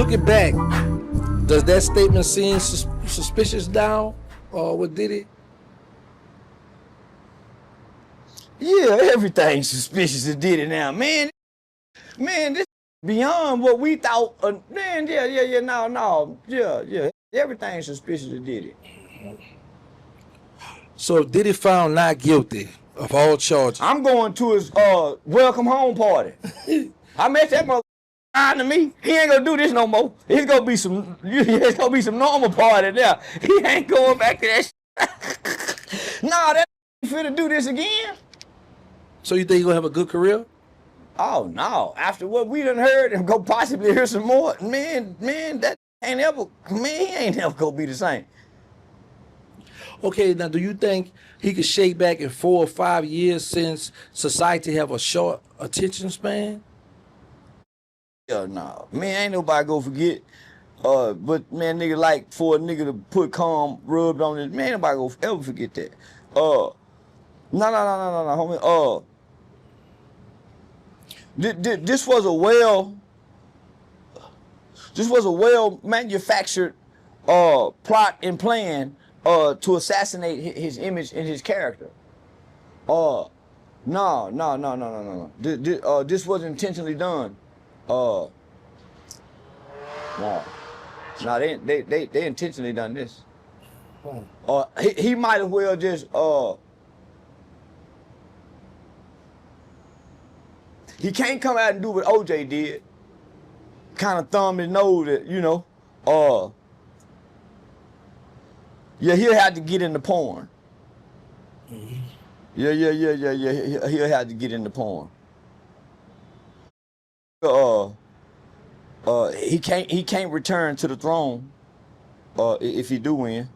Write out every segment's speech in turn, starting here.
looking back, does that statement seem suspicious now with Diddy? Yeah, everything's suspicious of Diddy now, man. Man, this beyond what we thought. Man, yeah. Everything's suspicious of Diddy. So if Diddy found not guilty of all charges, I'm going to his welcome home party. I met that mother lying to me. He ain't gonna do this no more. It's gonna be some normal party there. He ain't going back to that shit. Nah, that finna do this again. So you think he gonna have a good career? Oh no! After what we done heard and go possibly hear some more, man, that ain't ever, man, he ain't never gonna be the same. Okay, now do you think he could shake back in 4 or 5 years since society have a short attention span? Yeah, no, man, ain't nobody gonna forget. But man, nigga, like for a nigga to put calm rubbed on it, man, nobody gonna ever forget that. No, homie. This was a well manufactured plot and plan to assassinate his image and his character. No. This wasn't intentionally done. No, they intentionally done this. He might as well just he can't come out and do what OJ did. Kind of thumb his nose at, you know, yeah, he'll have to get into porn. Yeah, he'll have to get into porn. He can't return to the throne if he do win.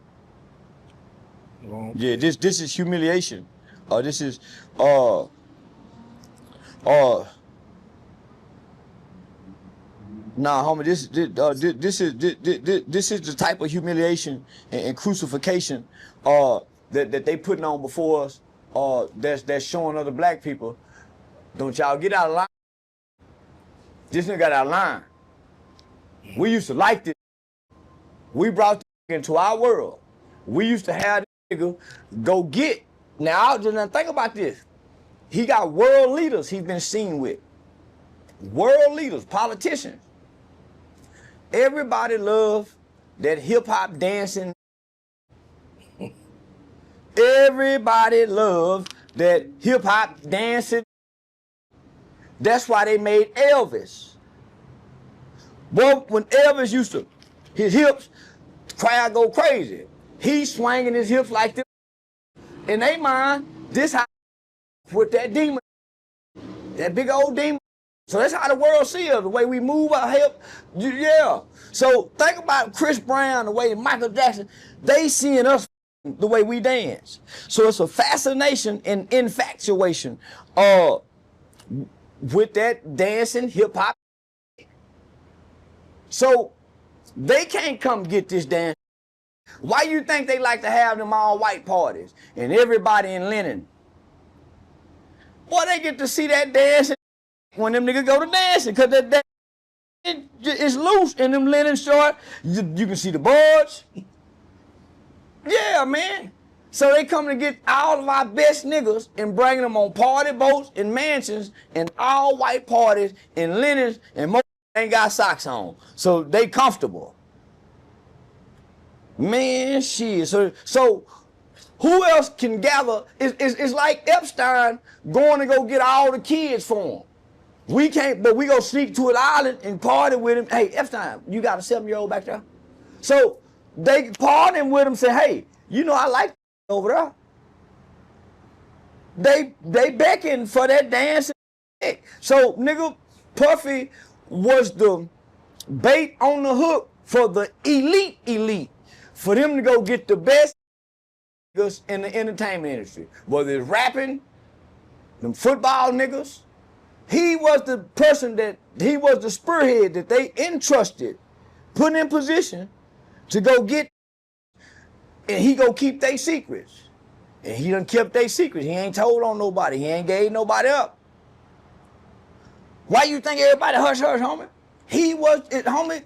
Yeah, this is humiliation. This is nah, homie. This is the type of humiliation and crucifixion that they putting on before us. That's showing other black people. Don't y'all get out of line. This nigga got out of line. We used to like this. We brought this nigga into our world. We used to have this nigga go get. Now, just think about this. He got world leaders he's been seen with. World leaders, politicians. Everybody love that hip-hop dancing. Everybody love that hip-hop dancing. That's why they made Elvis. Boy, when Elvis used to, his hips, crowd go crazy. He's swinging his hips like this. In their mind, this how with that demon, that big old demon. So that's how the world sees us, the way we move our hip. Yeah. So think about Chris Brown, the way Michael Jackson, they seeing us the way we dance. So it's a fascination and infatuation with that dancing hip hop. So they can't come get this dance. Why you think they like to have them all white parties and everybody in linen? Boy, they get to see that dancing when them niggas go to dancing, because that dance is loose in them linen shorts. You can see the buds. Yeah, man. So they come to get all of our best niggas and bring them on party boats and mansions and all white parties and linens, and most ain't got socks on. So they comfortable. Man, shit. So who else can gather? It's like Epstein going to go get all the kids for him. We can't, but we go sneak to an island and party with him. Hey, Epstein, you got a 7-year-old back there? So they partying with him, say, hey, you know I like over there. They beckon for that dancing. So nigga, Puffy was the bait on the hook for the elite, for them to go get the best niggas in the entertainment industry. Whether it's rapping, them football niggas. He was the person he was the spearhead that they entrusted, put in position to go get, and he go keep their secrets. And he done kept their secrets. He ain't told on nobody. He ain't gave nobody up. Why you think everybody hush, homie? He was, homie,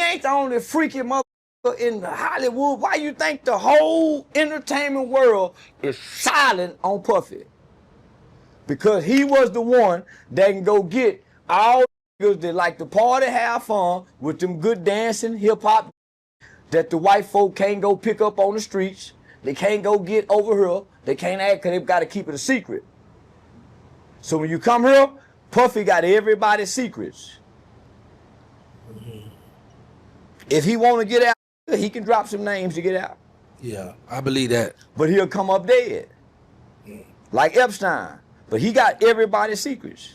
ain't the only freaky motherfucker in Hollywood. Why you think the whole entertainment world is silent on Puffy? Because he was the one that can go get all niggas that like to party, have fun with them good dancing, hip hop that the white folk can't go pick up on the streets. They can't go get over here. They can't act because they've got to keep it a secret. So when you come here, Puffy got everybody's secrets. If he want to get out, he can drop some names to get out. Yeah, I believe that. But he'll come up dead. Like Epstein. But he got everybody's secrets.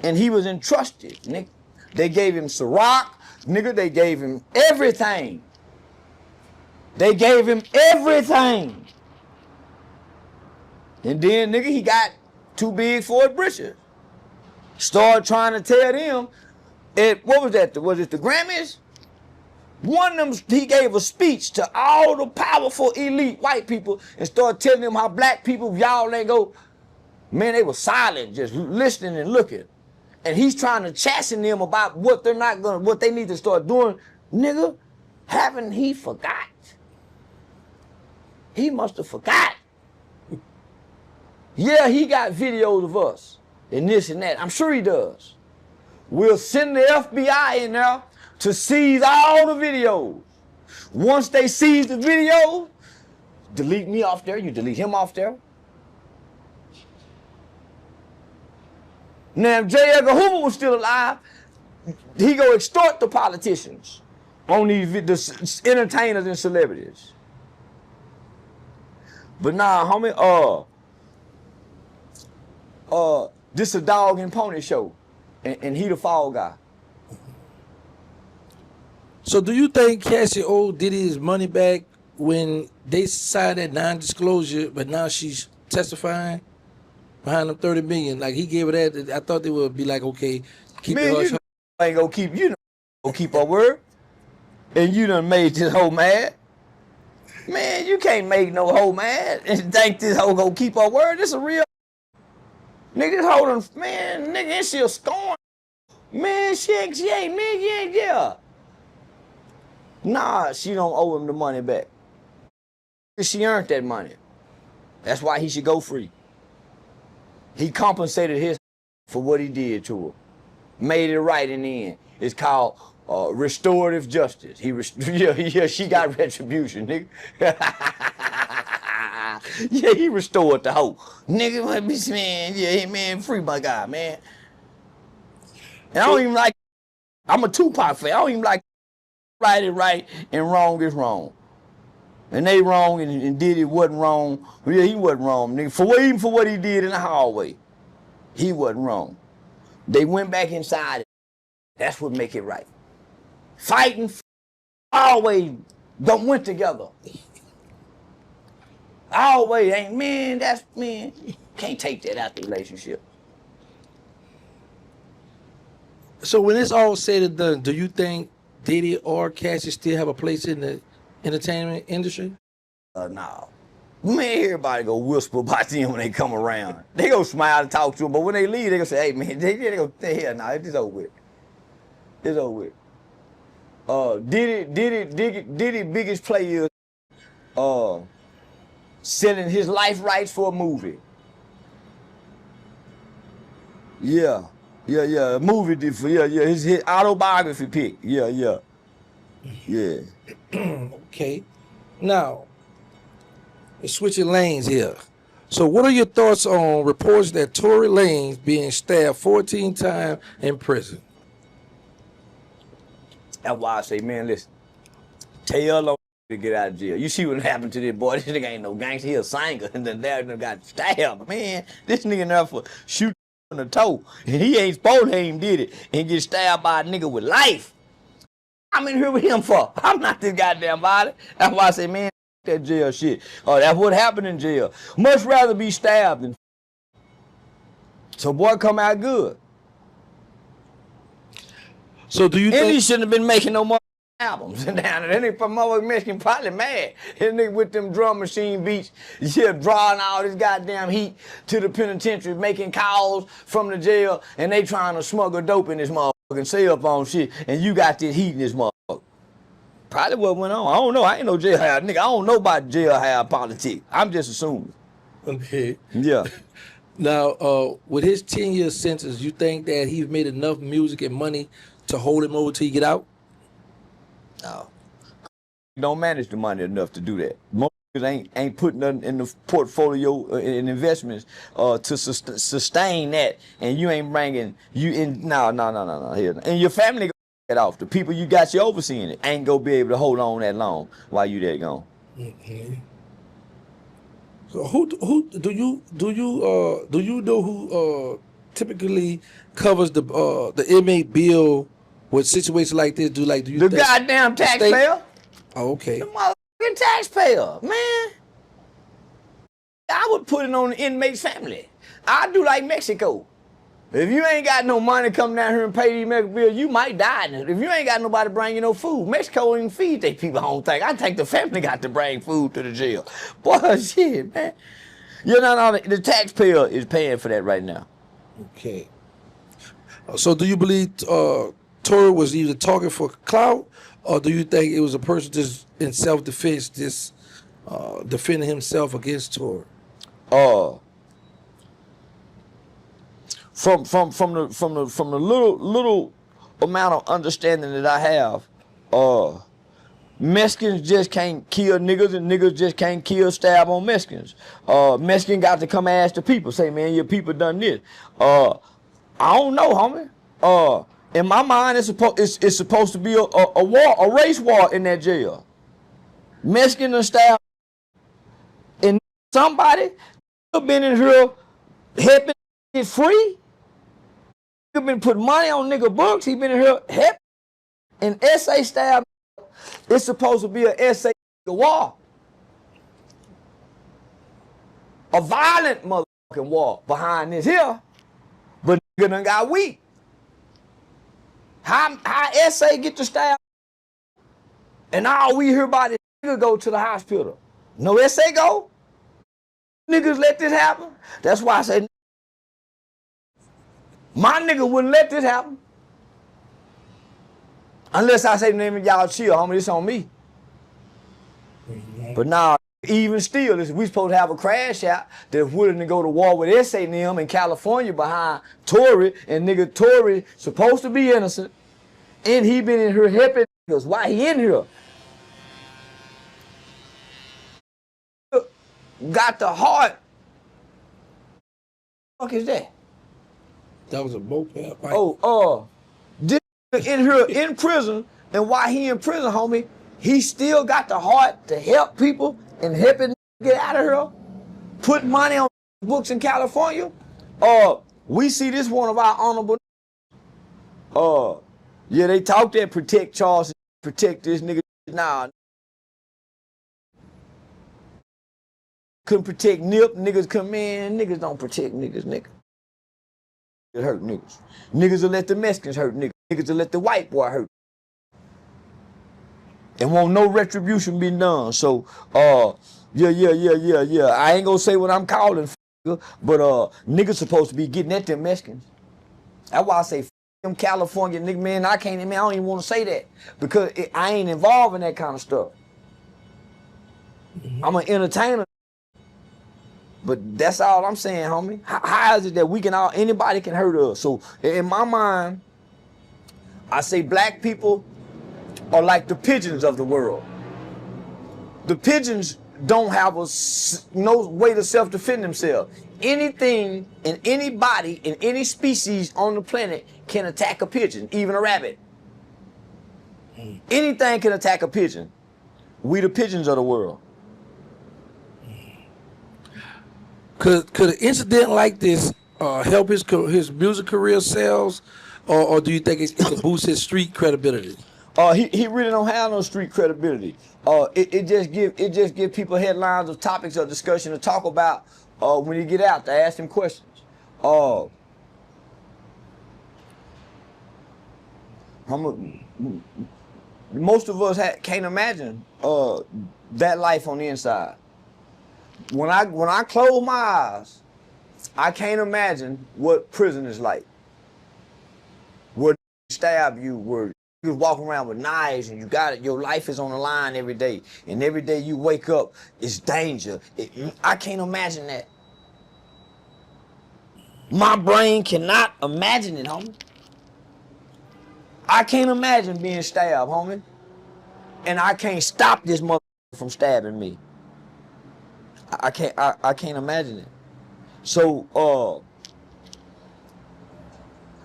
And he was entrusted, nigga. They gave him Ciroc, nigga. They gave him everything. They gave him everything. And then, nigga, he got too big for his britches. Started trying to tell them, what was that? Was it the Grammys? One of them, he gave a speech to all the powerful elite white people and started telling them how black people, y'all ain't go. Man, they were silent, just listening and looking. And he's trying to chasten them about what they're not gonna, what they need to start doing. Nigga, haven't he forgot? He must have forgot. Yeah, he got videos of us and this and that. I'm sure he does. We'll send the FBI in there to seize all the videos. Once they seize the video, delete me off there, you delete him off there. Now, if J. Edgar Hoover was still alive, he go extort the politicians on these the entertainers and celebrities. But nah, homie, this a dog and pony show, and he the fall guy. So do you think Cassie owed Diddy his money back when they signed that non-disclosure, but now she's testifying behind them $30 million? Like he gave her that. I thought they would be like, okay, keep it hush. Ain't gonna keep keep her word, and you done made this hoe mad. Man, you can't make no hoe mad and think this hoe gonna keep her word. This a real nigga. This hoe done, man, nigga, and she'll scorn. Man, she ain't, yeah. Nah, she don't owe him the money back. She earned that money. That's why he should go free. He compensated his for what he did to her. Made it right in the end. It's called restorative justice. She got retribution, nigga. Yeah, he restored the hoe. Nigga, man, free my guy, man. And I don't even like, I'm a Tupac fan. I don't even like right is right and wrong is wrong. And they wrong and Diddy wasn't wrong. Yeah, he wasn't wrong, nigga. Even for what he did in the hallway, he wasn't wrong. They went back inside. That's what make it right. Fighting always don't went together. Always ain't, man, that's, man, can't take that out the relationship. So when it's all said and done, do you think Diddy or Cassie still have a place in the entertainment industry? No. Man, everybody go whisper about them when they come around. They go smile and talk to them, but when they leave, they go say, hey, man, they go, hell no, it's over with. It's over with. Diddy biggest play is selling his life rights for a movie. Yeah, a movie, his autobiography pick. Yeah. Okay. Now, we're switching lanes here. So what are your thoughts on reports that Tory Lanez being stabbed 14 times in prison? That's why I say, man, listen, tell them to get out of jail. You see what happened to this boy. This nigga ain't no gangster. He a singer. And then that got stabbed. Man, this nigga there for shooting in the toe. And he ain't supposed to him did it. And get stabbed by a nigga with life. I'm in here with him for. I'm not this goddamn body. That's why I say, man, that jail shit. Oh, that's what happened in jail. Much rather be stabbed than. So boy come out good. So do you think he shouldn't have been making no more albums down there? That nigga from motherfucking Mexican probably mad. That nigga with them drum machine beats, drawing all this goddamn heat to the penitentiary, making calls from the jail, and they trying to smuggle dope in this motherfucker. and say up on shit, and you got this heat in this motherfucker. Probably what went on. I don't know. I ain't no jailhouse nigga. I don't know about jailhouse politics. I'm just assuming. Okay. Yeah. Now, with his 10-year sentence, you think that he's made enough music and money to hold him over till he get out? No. Don't manage the money enough to do that. Most niggas ain't putting nothing in the portfolio and investments to sustain that, and you ain't bringing you in. No. Here, and your family get off. The people you got you overseeing it ain't gonna be able to hold on that long while you there gone. Okay. So who do you know who typically covers the inmate bill with situations like this? Do you The think goddamn taxpayer? Oh, okay. The motherfucking taxpayer, man. I would put it on the inmate's family. I do like Mexico. If you ain't got no money coming down here and pay these medical bills, you might die. If you ain't got nobody to bring you no food, Mexico ain't feed they people. I don't think. I think the family got to bring food to the jail. Boy, shit, man. You know, the taxpayer is paying for that right now. Okay. So do you believe Tory was either talking for clout, or do you think it was a person just in self-defense, just defending himself against Tory? From the little amount of understanding that I have, Mexicans just can't kill niggas, and niggas just can't kill, stab on Mexicans. Mexican got to come ask the people, say, man, your people done this. I don't know, homie. In my mind, it's supposed to be a war, a race war in that jail. Mexican and stab, and somebody been in here helping get free. He been putting money on nigga books. He been in here helping. And SA stab, it's supposed to be a SA war. A violent motherfucking war behind this here. But nigga done got weak. How SA get to stab? And all we hear about is nigga go to the hospital. No SA go? Niggas let this happen? That's why I say my nigga wouldn't let this happen. Unless I say, name y'all chill, homie, this on me. But now, even still, we supposed to have a crash out that's willing to go to war with SA and them in California behind Tory, and nigga Tory supposed to be innocent, and he been in here helping niggas. Why he in here? Got the heart. What the fuck is that? That was a moped. This in here in prison, and while he in prison, homie, he still got the heart to help people and helping get out of here. Put money on books in California. We see this one of our honorable. Yeah, they talk that protect Charleston, protect this nigga. Nah. Couldn't protect Nip, niggas come in, niggas don't protect niggas, nigga. It hurt niggas. Niggas will let the Mexicans hurt niggas. Niggas will let the white boy hurt. And won't no retribution be done. So, yeah. I ain't gonna say what I'm calling, but niggas supposed to be getting at them Mexicans. That's why I say them California nigga, man, I don't even want to say that. Because I ain't involved in that kind of stuff. I'm an entertainer. But that's all I'm saying, homie. How is it that anybody can hurt us? So in my mind, I say black people are like the pigeons of the world. The pigeons don't have no way to self-defend themselves. Anything and anybody in any species on the planet can attack a pigeon, even a rabbit. Anything can attack a pigeon. We the pigeons of the world. Could an incident like this help his music career sales, or do you think it could boost his street credibility? He really don't have no street credibility. It just give people headlines of topics of discussion to talk about when he get out, to ask him questions. Most of us can't imagine that life on the inside. When I close my eyes, I can't imagine what prison is like. Where stab you were you was walking around with knives and you got it. Your life is on the line every day, and every day you wake up, it's danger. I can't imagine that. My brain cannot imagine it, homie. I can't imagine being stabbed, homie. And I can't stop this motherfucker from stabbing me. I can't imagine it. So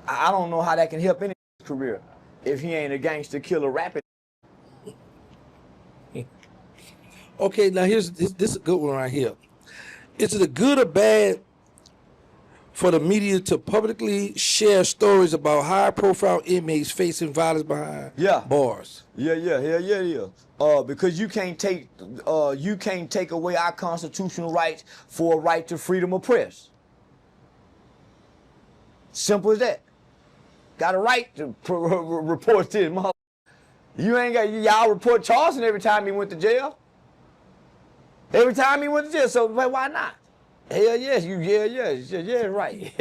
I don't know how that can help any career if he ain't a gangster killer rapping. Okay, now this is a good one right here. Is it a good or bad for the media to publicly share stories about high-profile inmates facing violence behind bars? Yeah. Because you can't take away our constitutional rights for a right to freedom of press. Simple as that. Got a right to report to him. You ain't got y'all report Charleston every time he went to jail. Every time he went to jail, so why not? Hell yes, yeah, right.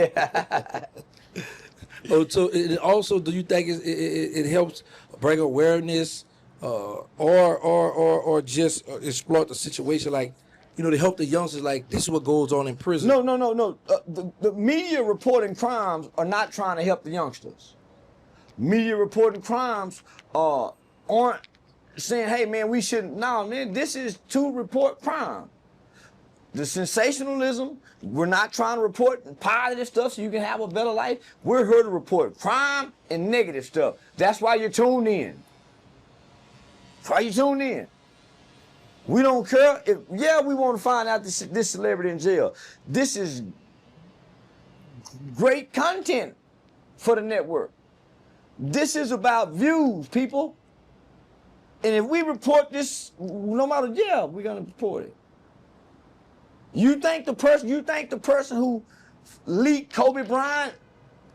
Oh, so it also, do you think it helps bring awareness, or just exploit the situation, like, you know, to help the youngsters, like, this is what goes on in prison? No. The media reporting crimes are not trying to help the youngsters. Media reporting crimes aren't saying, hey man, we shouldn't. No, man, this is to report crime. The sensationalism, we're not trying to report positive stuff so you can have a better life. We're here to report crime and negative stuff. That's why you're tuned in. That's why you tuned in. We don't care if, we want to find out this celebrity in jail. This is great content for the network. This is about views, people. And if we report this, no matter, we're gonna report it. You think the person who leaked Kobe Bryant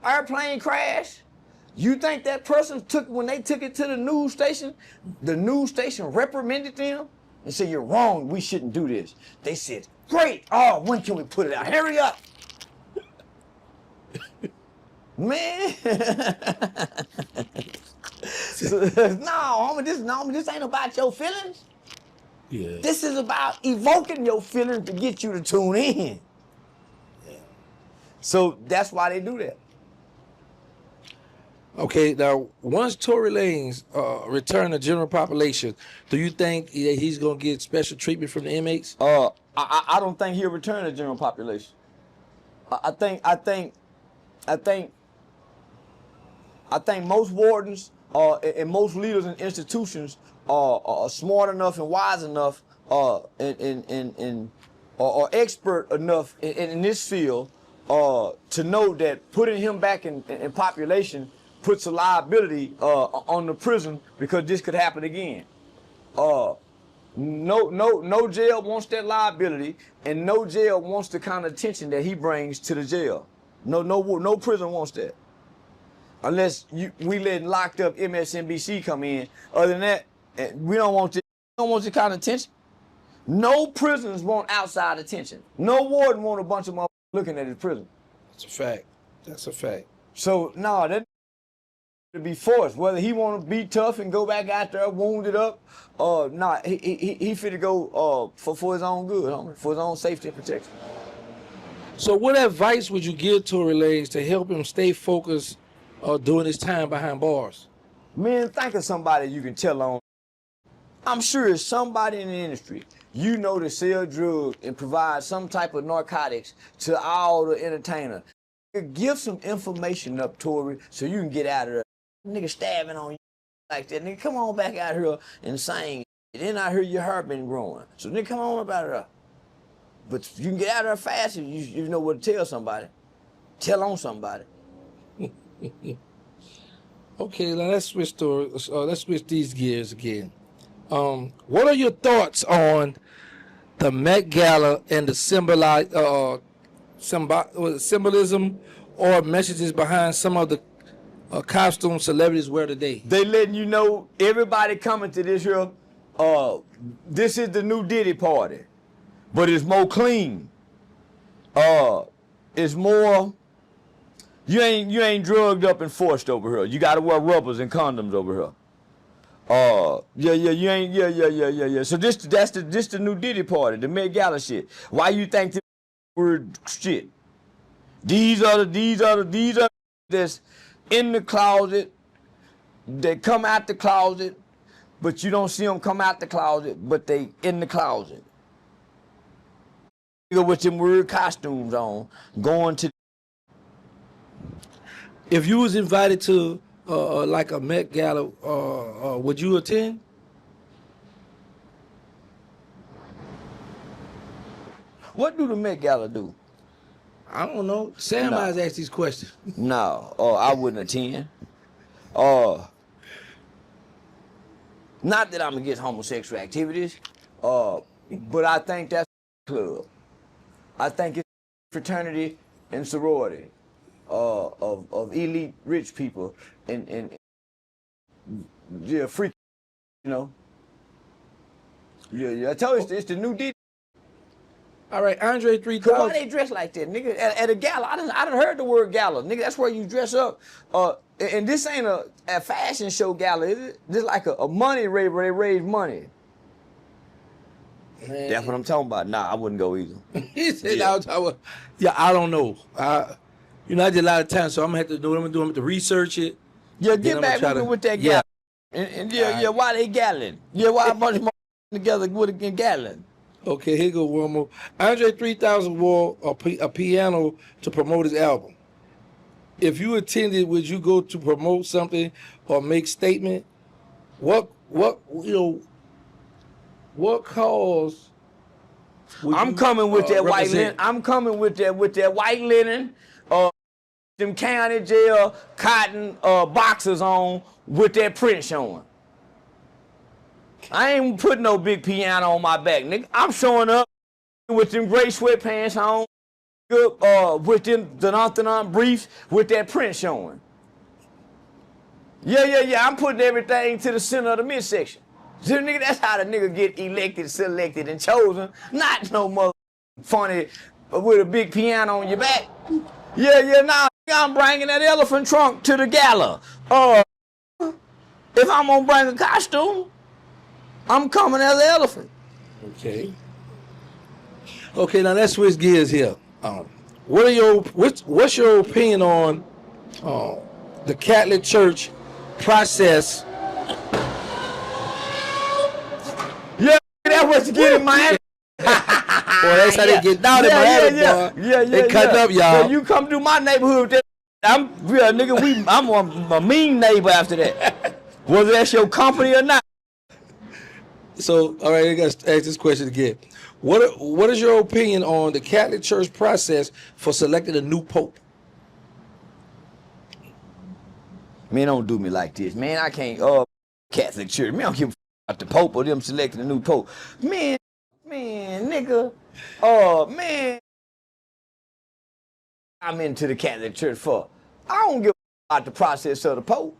airplane crash, you think that person when they took it to the news station reprimanded them and said, you're wrong, we shouldn't do this. They said, great, when can we put it out? Hurry up. Man. No, homie, this ain't about your feelings. Yeah. This is about evoking your feelings to get you to tune in. Yeah. So that's why they do that. Okay, now once Tory Lanez return to general population, do you think he's gonna get special treatment from the inmates? I don't think he'll return to general population. I think most wardens and most leaders in institutions are smart enough and wise enough or expert enough in this field to know that putting him back in population puts a liability on the prison, because this could happen again. No jail wants that liability, and no jail wants the kind of attention that he brings to the jail. No prison wants that. Unless we letting locked up MSNBC come in. Other than that, we don't want this. We don't want this kind of attention. No prisons want outside attention. No warden want a bunch of motherfuckers looking at his prison. That's a fact. That's a fact. So no, that to be forced. Whether he want to be tough and go back out there wounded up, he fit to go for his own good, for his own safety and protection. So what advice would you give Tory Lanez to help him stay focused during his time behind bars? Man, think of somebody you can tell on. I'm sure it's somebody in the industry you know to sell drugs and provide some type of narcotics to all the entertainers. Give some information up, Tory, so you can get out of there. Nigga stabbing on you like that. Nigga, come on back out here and sing. Then I hear your hair been growing. So nigga, come on up out of there. But you can get out of there fast if you know what to tell somebody. Tell on somebody. Okay, now let's switch these gears again. What are your thoughts on the Met Gala and the symbolism or messages behind some of the costume celebrities wear today? They letting you know everybody coming to this here. This is the new Diddy party, but it's more clean. It's more You ain't drugged up and forced over here. You gotta wear rubbers and condoms over here. You ain't, yeah. So this the new Diddy party, the Met Gala shit. Why you think the word shit? These are that's in the closet. They come out the closet, but you don't see them come out the closet, but they in the closet. With them weird costumes on, going to. If you was invited to like a Met Gala, would you attend? What do the Met Gala do? I don't know. Sam No. always asked these questions. No, I wouldn't attend. Not that I'm against homosexual activities, but I think that's a club. I think it's fraternity and sorority of elite rich people and yeah, freak, you know. Yeah. I told you it's the new Diddy. All right, Andre Why 3000. they dress like that, nigga? At a gala, I done heard the word gala, nigga. That's where you dress up. And this ain't a fashion show gala, is it? This like a money rave where they raise money. Man. That's what I'm talking about. Nah, I wouldn't go either. He said, Yeah. I don't know. I did a lot of time, so I'm gonna have to do what I'm gonna do. I'm gonna have to research it. Yeah, Then get I'ma back try with me to- with that yeah. gala. And yeah, why they galling? Yeah, why a bunch of motherfuckers together with a galling? Okay, here go one more. Andre 3000 wore a piano to promote his album. If you attended, would you go to promote something or make statement? What cause? I'm coming with that white linen. represent? I'm coming with that white linen. Them county jail cotton boxers on with that print showing. I ain't putting no big piano on my back, nigga. I'm showing up with them gray sweatpants on, with them the briefs with that print showing. Yeah. I'm putting everything to the center of the midsection. So, nigga, that's how the nigga get elected, selected, and chosen. Not no mother funny with a big piano on your back. Yeah, nah, I'm bringing that elephant trunk to the gala. If I'm gonna bring a costume, I'm coming as an elephant. Okay. Okay, now let's switch gears here. What's your opinion on the Catholic Church process? Yeah, that's what you get in Miami. Boy, that's how they get down in Miami, boy. Yeah. They cut up, y'all. So you come through my neighborhood, I'm a mean neighbor after that. Whether that's your company or not. So, all right, I got to ask this question again. What is your opinion on the Catholic Church process for selecting a new pope? Man, don't do me like this, man. I can't. Catholic Church. Man, I don't give a f about the pope or them selecting a new pope. Man, nigga. Man. I'm into the Catholic Church for. I don't give a f about the process of the pope.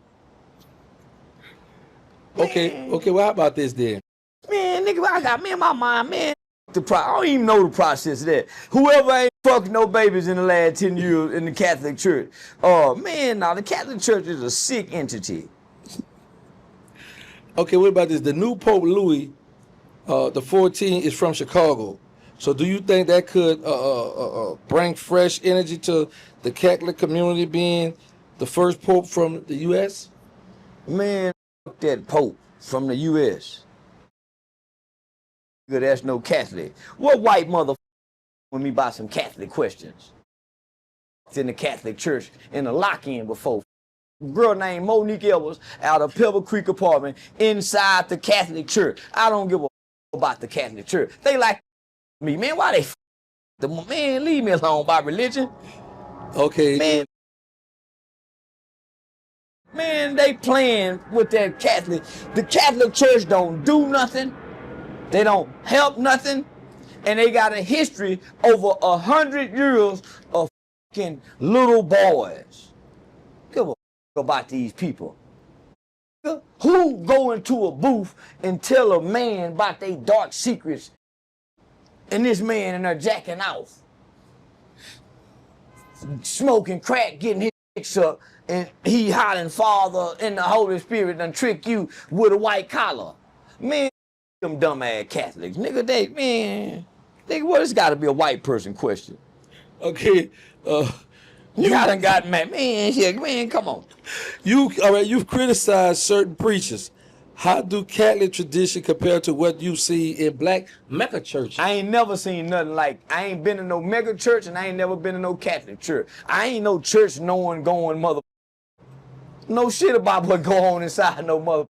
Okay, well, how about this then? Man, nigga, I got me in my mind, man. I don't even know the process of that. Whoever ain't fucking no babies in the last 10 years in the Catholic Church. Man, now the Catholic Church is a sick entity. Okay, what about this? The new Pope Louis, the 14th, is from Chicago. So do you think that could bring fresh energy to the Catholic community being the first Pope from the U.S.? Man, fuck that Pope from the U.S. That's no Catholic. What white mother with me about some Catholic questions? It's in the Catholic Church in a lock-in before. Girl named Monique Edwards out of Pebble Creek apartment inside the Catholic Church. I don't give a about the Catholic Church. They like me, man. Why they man, leave me alone about religion. Okay. Man, they playing with that Catholic. The Catholic Church don't do nothing. They don't help nothing. And they got a history over 100 years of fucking little boys. Give a about these people. Who go into a booth and tell a man about their dark secrets and this man and they're jacking off, smoking crack, getting his up and he hollering Father and the Holy Spirit done trick you with a white collar. Man, them dumbass Catholics. Nigga, nigga, what it's gotta be a white person question. Okay. You done got mad. Man, come on. You've criticized certain preachers. How do Catholic tradition compare to what you see in black mega churches? I ain't never seen nothing like. I ain't been in no mega church and I ain't never been in no Catholic church. I ain't no church knowing going mother. No shit about what go on inside no mother.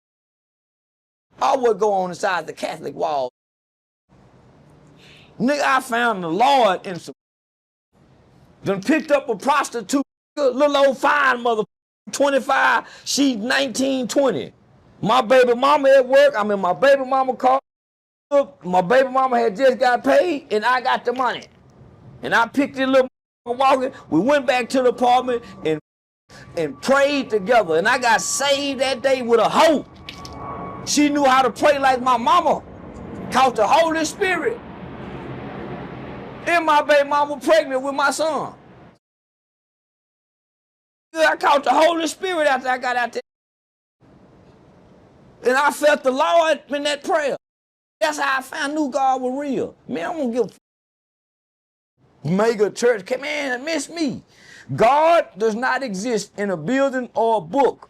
All what go on inside the Catholic wall. Nigga, I found the Lord in some. Done picked up a prostitute, little old fine mother, 25. She 19, 20. My baby mama at work. I'm in my baby mama car. My baby mama had just got paid, and I got the money. And I picked this little walking. We went back to the apartment and prayed together. And I got saved that day with a hoe. She knew how to pray like my mama. Caught the Holy Spirit. And my baby mama pregnant with my son. I caught the Holy Spirit after I got out there. And I felt the Lord in that prayer. That's how I knew God was real. Man, I don't give a mega church. Man, miss me. God does not exist in a building or a book.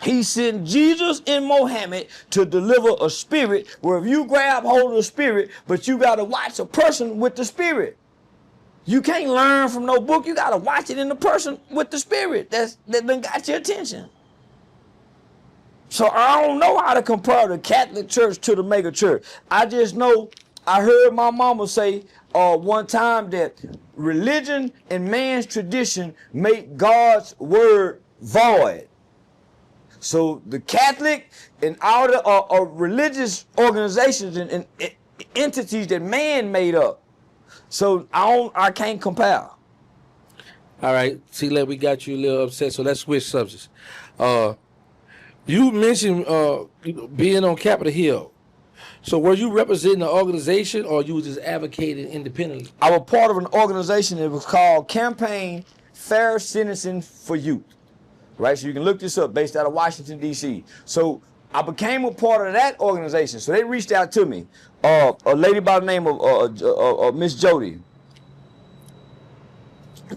He sent Jesus and Mohammed to deliver a spirit where if you grab hold of the spirit, but you got to watch a person with the spirit. You can't learn from no book. You got to watch it in the person with the spirit that done got your attention. So I don't know how to compare the Catholic Church to the mega church. I just know I heard my mama say one time that religion and man's tradition make God's word void. So the Catholic and all the religious organizations and entities that man made up. So I can't compare. All right, see, we got you a little upset, so let's switch subjects. You mentioned being on Capitol Hill. So were you representing an organization or you were just advocating independently? I was part of an organization that was called Campaign Fair Sentencing for Youth. Right, so you can look this up, based out of Washington, D.C. So I became a part of that organization. So they reached out to me. A lady by the name of Miss Jody.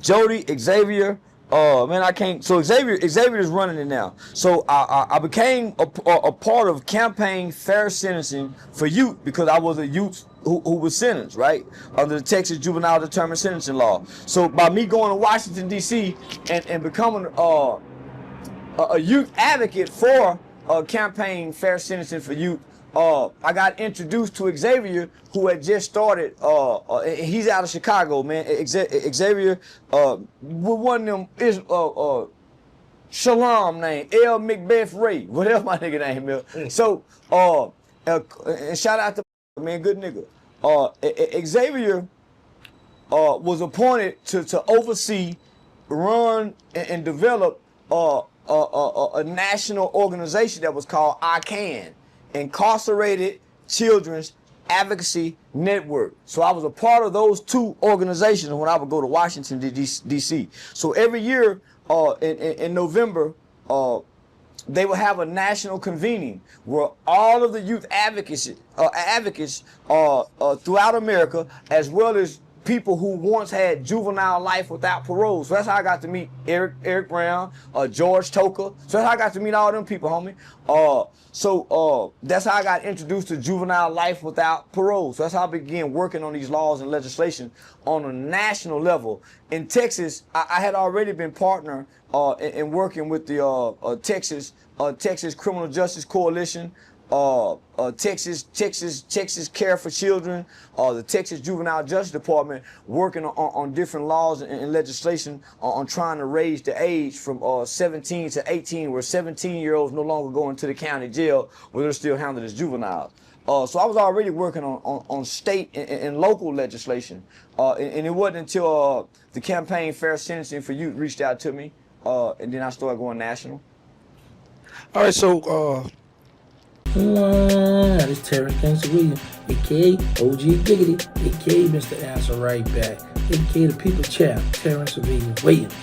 Jody, Xavier, man, I can't. So Xavier is running it now. So I became a part of Campaign Fair Sentencing for Youth because I was a youth who was sentenced, right, under the Texas Juvenile Determined Sentencing Law. So by me going to Washington, D.C. and becoming a youth advocate for Campaign Fair Sentencing for Youth, I got introduced to Xavier, who had just started. He's out of Chicago, man. Xavier, with one of them is Shalom name, L. Macbeth Ray, whatever my nigga name is. So, and shout out to man, good nigga. Xavier was appointed to oversee, run, and develop a national organization that was called ICANN, Incarcerated Children's Advocacy Network. So I was a part of those two organizations when I would go to Washington, D.C. So every year in November, they would have a national convening where all of the youth advocates throughout America, as well as people who once had juvenile life without parole. So that's how I got to meet Eric Brown, George Toker. So that's how I got to meet all them people, homie. So that's how I got introduced to juvenile life without parole. So that's how I began working on these laws and legislation on a national level. In Texas, I had already been partner in working with the Texas Criminal Justice Coalition, Texas Care for Children, the Texas Juvenile Justice Department, working on different laws and legislation on trying to raise the age from 17 to 18, where 17-year-olds no longer go into the county jail where they're still handled as juveniles. So I was already working on state and local legislation, and it wasn't until the Campaign Fair Sentencing for Youth reached out to me, and then I started going national. All right, so it's Terrance Gangsta Williams, a.k.a. OG Diggity, a.k.a. Mr. Answer Right Back, a.k.a. the People Champ, Terrance Williams.